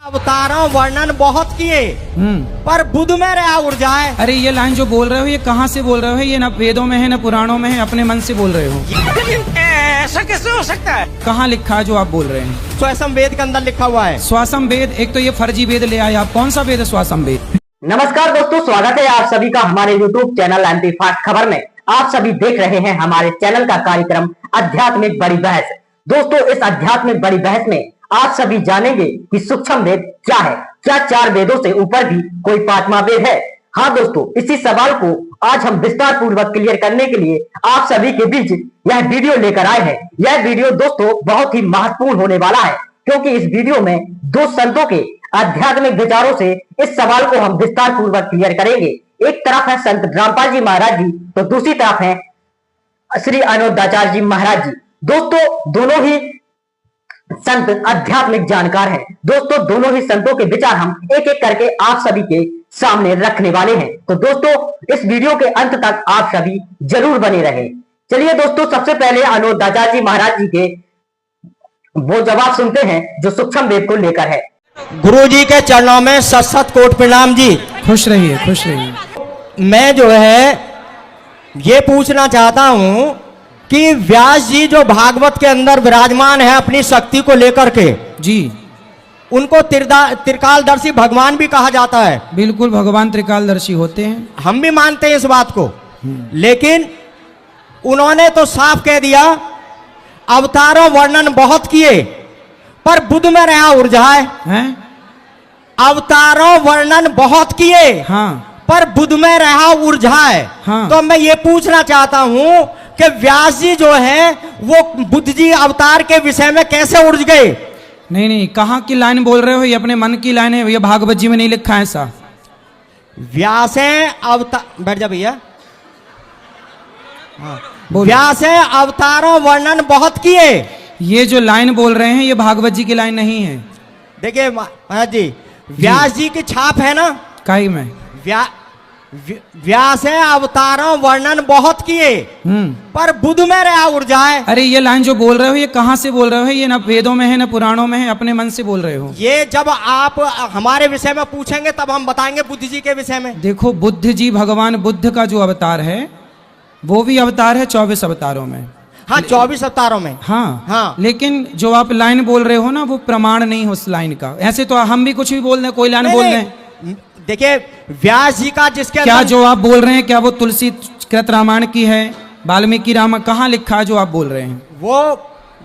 अवतारों वर्णन बहुत किए पर बुध में रहा ऊर्जाएं। अरे ये लाइन जो बोल रहे हो ये कहाँ से बोल रहे हो? ये ना वेदों में है ना पुराणों में है, अपने मन से बोल रहे हो। ऐसा कैसे हो सकता है? कहाँ लिखा है जो आप बोल रहे हैं? स्वयं वेद के अंदर लिखा हुआ है। स्वासम वेद, एक तो ये फर्जी वेद ले आए आप। कौन सा वेद है स्वासम वेद? नमस्कार दोस्तों, स्वागत है आप सभी का हमारे YouTube चैनल एमपी फास्ट खबर में। आप सभी देख रहे हैं हमारे चैनल का कार्यक्रम आध्यात्मिक बड़ी बहस। दोस्तों, इस आध्यात्मिक बड़ी बहस में आप सभी जानेंगे कि सूक्ष्म वेद क्या है, क्या चार वेदों से ऊपर भी कोई पांचवा वेद है। हाँ दोस्तों, इसी सवाल को आज हम विस्तार पूर्वक क्लियर करने के लिए आप सभी के बीच यह वीडियो लेकर आए हैं। यह वीडियो दोस्तों बहुत ही महत्वपूर्ण होने वाला है, क्योंकि इस वीडियो में दो संतों के आध्यात्मिक विचारों से इस सवाल को हम विस्तार पूर्वक क्लियर करेंगे। एक तरफ है संत रामपाल जी महाराज जी, तो दूसरी तरफ है श्री अनिरुद्धाचार्य जी महाराज जी। दोस्तों, दोनों ही संत आध्यात्मिक जानकार हैं। दोस्तों, दोनों ही संतों के विचार हम एक एक करके आप सभी के सामने रखने वाले हैं। तो दोस्तों, इस वीडियो के अंत तक आप सभी जरूर बने रहें। चलिए दोस्तों, सबसे पहले अनिरुद्धाचार्य जी महाराज जी के वो जवाब सुनते हैं जो सूक्ष्म वेद को लेकर है। गुरु जी के चरणों में सत सत कोट प्रणाम जी। खुश रहिए, खुश रहिए। मैं जो है ये पूछना चाहता हूं कि व्यास जी जो भागवत के अंदर विराजमान है अपनी शक्ति को लेकर के जी, उनको त्रिकालदर्शी भगवान भी कहा जाता है। बिल्कुल, भगवान त्रिकालदर्शी होते हैं। हम भी मानते हैं इस बात को, लेकिन उन्होंने तो साफ कह दिया अवतारों वर्णन बहुत किए पर बुध में रहा ऊर्जा है। अवतारों वर्णन बहुत किए हाँ, पर बुध में रहा ऊर्जा है। हाँ। तो मैं ये पूछना चाहता हूं कि व्यास जी जो है वो बुद्ध जी अवतार के विषय में कैसे उड़ गए? नहीं नहीं, कहाँ की लाइन बोल रहे हो? ये अपने मन की लाइन है, ये भागवत जी में नहीं लिखा है ऐसा। व्यास अवतार, बैठ जा भैया। व्यास अवतारों वर्णन बहुत किए। ये जो लाइन बोल रहे हैं ये भागवत जी की लाइन नहीं है। देखिए महाराज जी, व्यास जी की छाप है ना काई में। व्यास अवतारों वर्णन बहुत किए पर बुध में रहा ऊर्जा है। अरे ये लाइन जो बोल रहे हो ये कहाँ से बोल रहे हो? ये ना वेदों में है ना पुराणों में है, अपने मन से बोल रहे हो। ये जब आप हमारे विषय में पूछेंगे तब हम बताएंगे बुद्ध जी के विषय में। देखो, बुद्ध जी, भगवान बुद्ध का जो अवतार है वो भी अवतार है 24 अवतारों में। हाँ, 24 अवतारों में। हाँ हाँ, लेकिन जो आप लाइन बोल रहे हो ना वो प्रमाण नहीं है उस लाइन का। ऐसे तो हम भी कुछ भी बोल रहे हैं, कोई लाइन बोल रहे हैं। देखिए, व्यास जी का जिसके क्या जो आप बोल रहे हैं क्या वो तुलसी कृत रामायण की है, वाल्मीकि रामायण? कहाँ लिखा है जो आप बोल रहे हैं? वो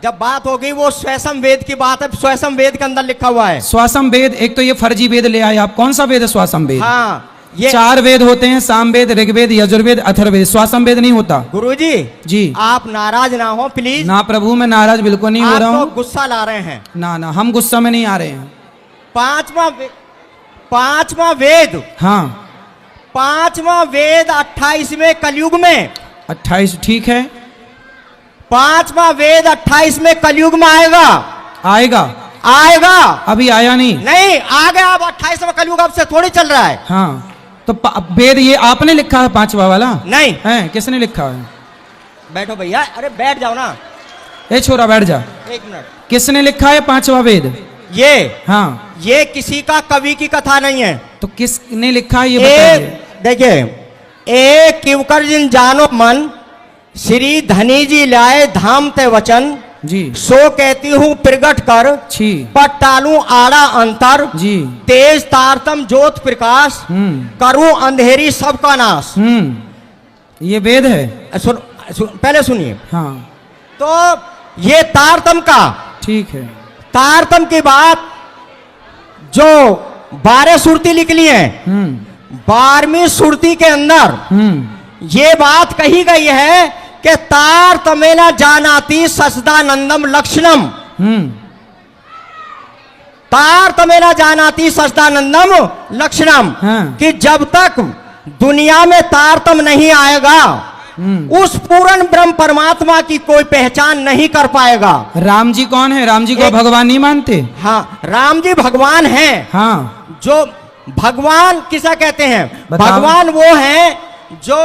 जब बात हो गई वो स्वयं वेद की बात है, स्वयं वेद के अंदर लिखा हुआ है। स्वासम वेद, एक तो ये फर्जी वेद ले आए आप। कौन सा वेद है स्वासम वेद? हाँ, ये चार वेद होते हैं, सामवेद, ऋग्वेद, यजुर्वेद, अथर्ववेद। स्वासम वेद नहीं होता। गुरुजी जी, आप नाराज ना हो प्लीज। ना प्रभु, मैं नाराज बिल्कुल नहीं हो रहा हूँ। गुस्सा ला रहे हैं। ना ना, हम गुस्सा में नहीं आ रहे हैं। पांचवा वेद, हाँ, पांचवा वेद 28वें कलयुग में। 28, ठीक है। पांचवा वेद 28वें कलयुग में आएगा। आएगा अभी आया नहीं। नहीं, आ गया। अब 28वां कलयुग अब से थोड़ी चल रहा है। हाँ, तो वेद ये आपने लिखा है पांचवा वाला? नहीं है, किसने लिखा है? बैठो भैया, अरे बैठ जाओ ना। ए छोरा बैठ जा। एक मिनट। किसने किसने लिखा है पांचवा वेद? ये हाँ, ये किसी का कवि की कथा नहीं है। तो किसने लिखा है ये बताइए। देखिए, एक किवकर जिन जानो मन, श्री धनी जी लाए धाम ते वचन, जी, सो कहती हूँ प्रगट कर, छी, पर टालू आड़ा अंतर, जी, तेज तारतम ज्योत प्रकाश, करूं अंधेरी सबका नाश। ये वेद है। पहले सुनिए। हाँ, तो ये तारतम का, ठीक है। तारतम की बात जो 12 सुरती निकली है, 12वीं सुरती के अंदर ये बात कही गई है कि तारतमेना जानाति सचदानंदम लक्षणम। तारतमेना जानाति सचदानंदम लक्षणम। हाँ। कि जब तक दुनिया में तारतम नहीं आएगा उस पूर्ण ब्रह्म परमात्मा की कोई पहचान नहीं कर पाएगा। राम जी कौन है? राम जी को भगवान नहीं मानते? हाँ, राम जी भगवान हैं। हाँ, जो भगवान किसा कहते हैं? बताओ। भगवान वो हैं जो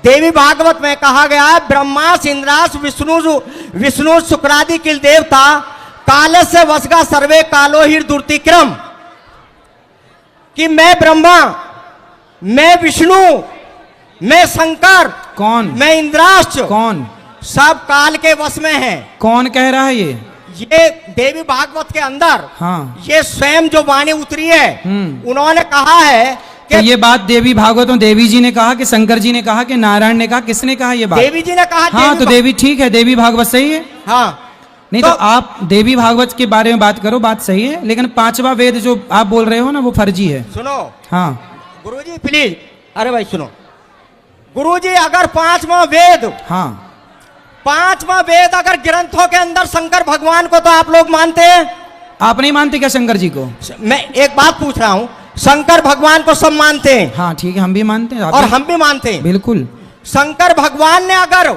देवी भागवत में कहा गया है, ब्रह्मा इंद्रास विष्णु शुक्रादि किल देवता, काल से वसगा सर्वे कालो ही दुर्तिक्रम। कि मैं ब्रह्मा, मैं विष्णु, मैं शंकर, कौन? मैं इंद्राक्ष, कौन? सब काल के वश में है। कौन कह रहा है ये? ये देवी भागवत के अंदर हाँ। ये स्वयं जो वाणी उतरी है, उन्होंने कहा है तो कि ये बात देवी भागवत में देवी जी ने कहा कि शंकर जी ने कहा कि नारायण ने कहा, किसने कहा ये बात? देवी जी ने कहा। हाँ, तो देवी ठीक है, देवी भागवत सही है। हाँ, नहीं तो आप देवी भागवत के बारे में बात करो, बात सही है, लेकिन पांचवा वेद जो आप बोल रहे हो ना वो फर्जी है। सुनो। हाँ गुरुजी प्लीज, अरे भाई सुनो। गुरुजी अगर पांचवा वेद, हाँ, पांचवा वेद अगर ग्रंथों के अंदर शंकर भगवान को तो आप लोग मानते हैं? आप नहीं मानते क्या शंकर जी को? मैं एक बात पूछ रहा हूं, शंकर भगवान को सब मानते हैं। हाँ ठीक है, हम भी मानते हैं। और हम भी मानते हैं बिल्कुल। शंकर भगवान ने अगर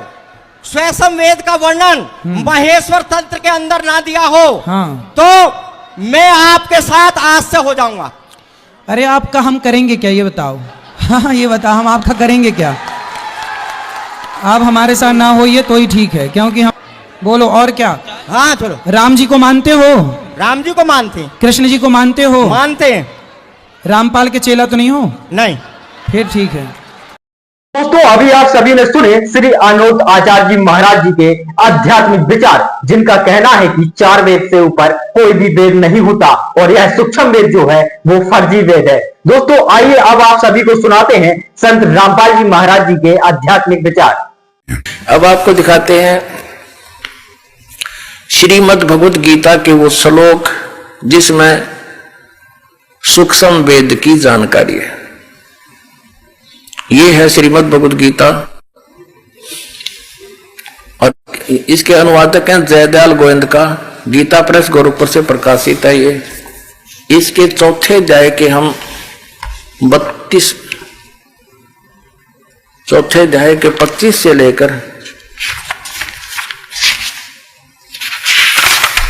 स्वयं वेद का वर्णन महेश्वर तंत्र के अंदर ना दिया हो, हाँ, तो मैं आपके साथ आज से हो जाऊंगा। अरे आपका हम करेंगे क्या ये बताओ? हाँ ये बताओ, हम आपका करेंगे क्या? आप हमारे साथ ना होइए तो ही ठीक है, क्योंकि हम बोलो और क्या। हाँ चलो। राम जी को मानते हो? राम जी को मानते हैं। कृष्ण जी को मानते हो? मानते हैं। रामपाल के चेला तो नहीं हो? नहीं। फिर ठीक है। दोस्तों अभी आप सभी ने सुने श्री अनोद आचार्य जी महाराज जी के आध्यात्मिक विचार, जिनका कहना है कि 4 वेद से ऊपर कोई भी वेद नहीं होता और यह सूक्ष्म वेद जो है वो फर्जी वेद है। दोस्तों आइए अब आप सभी को सुनाते हैं संत रामपाल जी महाराज जी के आध्यात्मिक विचार। अब आपको दिखाते हैं श्रीमद् भगवत गीता के वो श्लोक जिसमें सूक्ष्म वेद की जानकारी है। ये है श्रीमद् भगवत गीता और इसके अनुवादक हैं जयदयाल गोविंद का, गीता प्रेस गोरखपुर से प्रकाशित है। ये इसके चौथे अध्याय के हम 32 चौथे अध्याय के 25 से लेकर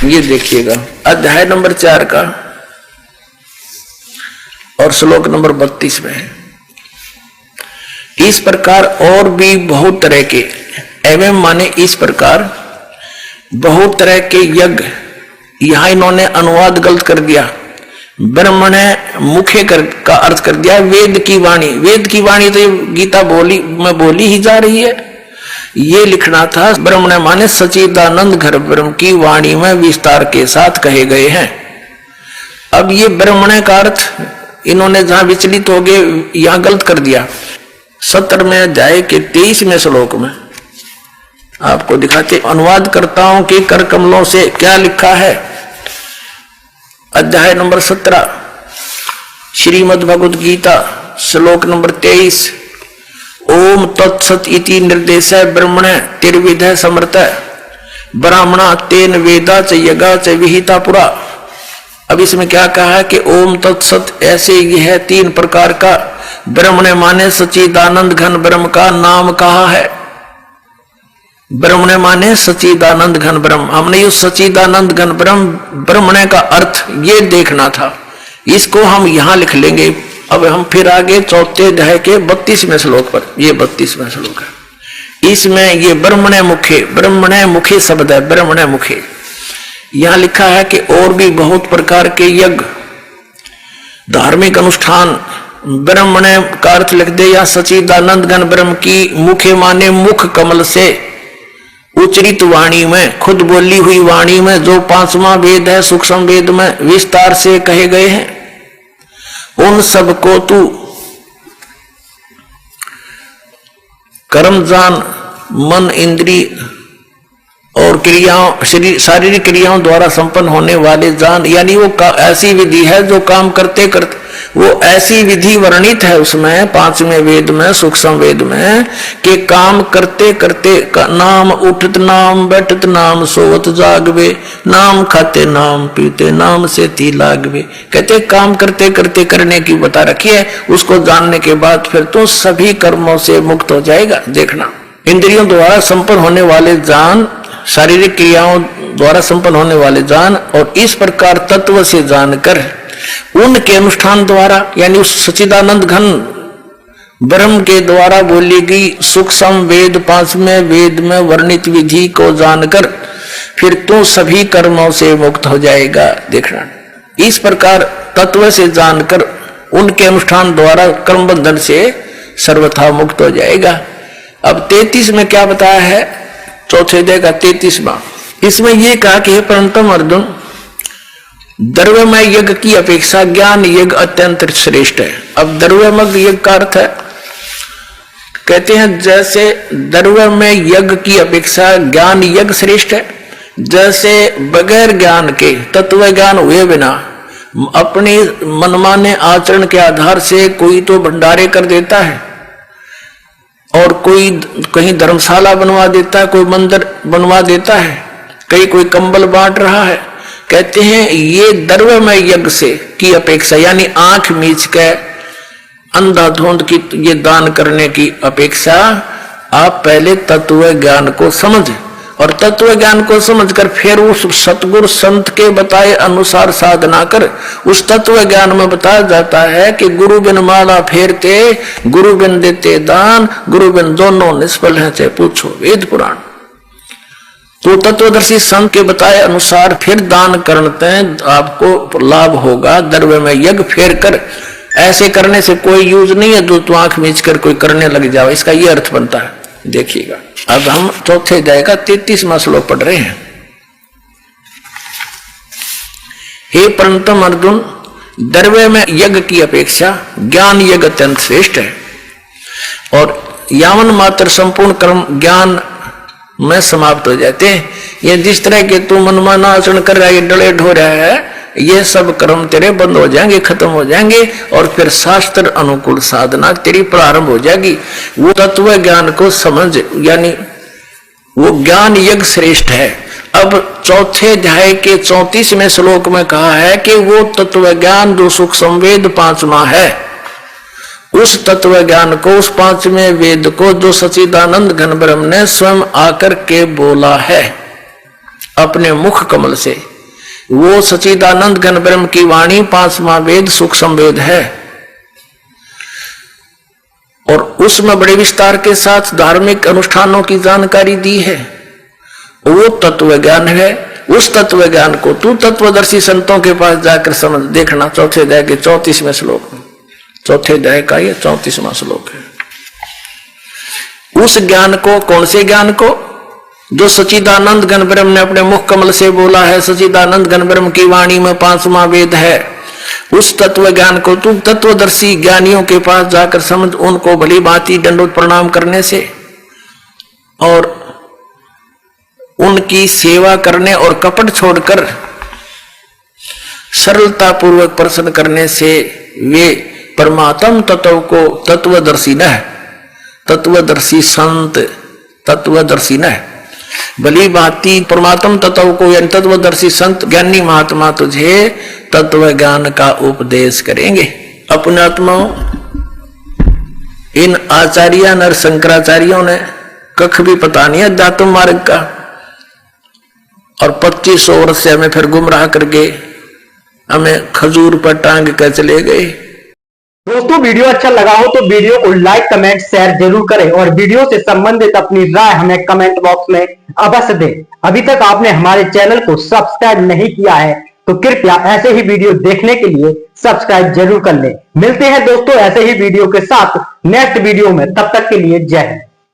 ये देखिएगा अध्याय नंबर 4 का और श्लोक नंबर 32 में है। इस प्रकार और भी बहुत तरह के, एवं माने इस प्रकार बहुत तरह के यज्ञ, यहां इन्होंने अनुवाद गलत कर दिया, ब्रह्मण मुखे का अर्थ कर दिया वेद की वाणी। वेद की वाणी तो गीता में बोली ही जा रही है। ये लिखना था ब्रह्मण माने सच्चिदानंद घर ब्रह्म की वाणी में विस्तार के साथ कहे गए हैं। अब ये ब्रह्मण का अर्थ इन्होंने जहां विचलित हो गए, यहां गलत कर दिया। 17वें अध्याय के 23वें श्लोक में आपको दिखाते अनुवादकर्ताओं के कर कमलों से क्या लिखा है। अध्याय नंबर 17 श्रीमद् भगवद गीता श्लोक नंबर 23। ओम तत्सत इति निर्देश ब्रह्मण तिर्विध समर्थ ब्राह्मणा तेन वेदा च यगा च विहिता पुरा। अब इसमें क्या कहा है कि ओम तत्सत, ऐसे यह 3 प्रकार का ब्रह्मण माने सच्चिदानंद घन ब्रह्म का नाम कहा है। ब्रह्मण माने सच्चिदानंद घन ब्रह्म, हमने ये सच्चिदानंद घन ब्रह्म ब्रह्मण का अर्थ ये देखना था, इसको हम यहां लिख लेंगे। अब हम फिर आगे चौथे अध्याय के 32वें श्लोक पर, ये 32वां श्लोक है, इसमें ये ब्रह्मण मुखे शब्द है, ब्रह्मण मुखे। यहां लिखा है कि और भी बहुत प्रकार के यज्ञ, धार्मिक अनुष्ठान, ब्रह्मण का अर्थ लिख दे या सच्चिदानंद घन ब्रह्म की मुखे माने मुख कमल से उच्चरित वाणी में, खुद बोली हुई वाणी में जो 5वां वेद है सूक्ष्म वेद में विस्तार से कहे गए हैं, उन सब को तू कर्म जान, मन इंद्री और क्रियाओं शारीरिक क्रियाओं द्वारा संपन्न होने वाले जान, यानी वो ऐसी विधि है जो काम करते करते, वो ऐसी विधि वर्णित है उसमें 5वें वेद में सूक्ष्म वेद में कि काम करते करते नाम उठत नाम बैठत नाम सोवत जागवे नाम खाते नाम पीते नाम से ती लागवे। कहते काम करते करते करने की बता रखी है, उसको जानने के बाद फिर तो सभी कर्मों से मुक्त हो जाएगा। देखना, इंद्रियों द्वारा संपन्न होने वाले जान, शारीरिक क्रियाओं द्वारा संपन्न होने वाले जान, और इस प्रकार तत्व से जानकर उनके अनुष्ठान द्वारा, यानी उस सच्चिदानंद घन ब्रह्म के द्वारा बोली गई सूक्ष्म वेद 5वें वेद में वर्णित विधि को जानकर फिर तू सभी कर्मों से मुक्त हो जाएगा। देखना, इस प्रकार तत्व से जानकर उनके अनुष्ठान द्वारा कर्म बंधन से सर्वथा मुक्त हो जाएगा। अब 33 में क्या बताया है, चौथे अध्याय का 33वां, इसमें यह कहा कि हे परंतम अर्जुन, द्रव्यमय यज्ञ की अपेक्षा ज्ञान यज्ञ अत्यंत श्रेष्ठ है। अब द्रव्यमय यज्ञ का अर्थ है, कहते हैं जैसे द्रव्यमय यज्ञ की अपेक्षा ज्ञान यज्ञ श्रेष्ठ है, जैसे बगैर ज्ञान के तत्व ज्ञान हुए बिना अपने मनमाने आचरण के आधार से कोई तो भंडारे कर देता है और कोई कहीं धर्मशाला बनवा देता है, कोई मंदिर बनवा देता है, कहीं कोई कंबल बांट रहा है। कहते हैं ये द्रव्यमय यज्ञ से की अपेक्षा, यानी आंख मीच के अंधाधुंध की ये दान करने की अपेक्षा आप पहले तत्व ज्ञान को समझ, और तत्व ज्ञान को समझकर फिर उस सतगुरु संत के बताए अनुसार साधना कर। उस तत्व ज्ञान में बताया जाता है कि गुरु बिन माला फेरते, गुरु बिन देते दान, गुरु बिन दोनों निष्फल हैं, चाहे पूछो वेद पुराण। तो तत्वदर्शी संत के बताए अनुसार फिर दान करते हैं, आपको लाभ होगा। द्रव्य में यज्ञ फेर कर, ऐसे करने से कोई यूज नहीं है जो तू आंख मीच कर कोई करने लग जाओ, इसका ये अर्थ बनता है। देखिएगा, अब हम चौथे अध्याय का 33वां श्लोक पढ़ रहे हैं। हे परंतम अर्जुन, द्रव्य में यज्ञ की अपेक्षा ज्ञान यज्ञ अत्यंत श्रेष्ठ है, और यावन मात्र संपूर्ण कर्म ज्ञान में समाप्त हो जाते हैं। ये जिस तरह के तू मनमाना आचरण कर रहा है, ये डले ढो रहा है, ये सब कर्म तेरे बंद हो जाएंगे, खत्म हो जाएंगे, और फिर शास्त्र अनुकूल साधना तेरी प्रारंभ हो जाएगी। वो तत्व ज्ञान को समझ, यानी वो ज्ञान यज्ञ श्रेष्ठ है। अब चौथे अध्याय के 34वें श्लोक में कहा है कि वो तत्व ज्ञान जो सुख संवेद 5वां है, उस तत्व ज्ञान को, उस 5वें वेद को जो सच्चिदानंद घन ब्रह्म ने स्वयं आकर के बोला है अपने मुख कमल से, वो सच्चिदानंद घन ब्रह्म की वाणी 5वां वेद सुख संवेद है, और उसमें बड़े विस्तार के साथ धार्मिक अनुष्ठानों की जानकारी दी है। वो तत्व ज्ञान है। उस तत्व ज्ञान को तू तत्वदर्शी संतों के पास जाकर समझ। देखना चौथे अध्याय के 34वें श्लोक में, चौथे अध्याय का ये 34वां श्लोक है। उस ज्ञान को, कौन से ज्ञान को, जो सच्चिदानंद घन ब्रह्म ने अपने मुख कमल से बोला है, सच्चिदानंद घन ब्रह्म की वाणी में 5वां वेद है, उस तत्व ज्ञान को तू तत्वदर्शी ज्ञानियों के पास जाकर समझ। उनको भली भांति दंडवत प्रणाम करने से और उनकी सेवा करने और कपट छोड़कर सरलता पूर्वक प्रश्न करने से वे परमात्म तत्व को तत्वदर्शी न, तत्वदर्शी संत तत्वदर्शी न, भली भांति परमात्म तत्व को, यानी तत्वदर्शी संत ज्ञानी महात्मा तुझे तत्व ज्ञान का उपदेश करेंगे। अपने आत्माओं, इन आचार्य नर शंकराचार्यों ने कख भी पता नहीं अध्यात्म मार्ग का, और 2500 वर्ष से हमें फिर गुमराह करके हमें खजूर पर टांग कर चले गए। दोस्तों, वीडियो अच्छा लगा हो तो वीडियो को लाइक कमेंट शेयर जरूर करें, और वीडियो से संबंधित अपनी राय हमें कमेंट बॉक्स में अवश्य दें। अभी तक आपने हमारे चैनल को सब्सक्राइब नहीं किया है तो कृपया ऐसे ही वीडियो देखने के लिए सब्सक्राइब जरूर कर लें। मिलते हैं दोस्तों ऐसे ही वीडियो के साथ नेक्स्ट वीडियो में, तब तक के लिए जय हिंद।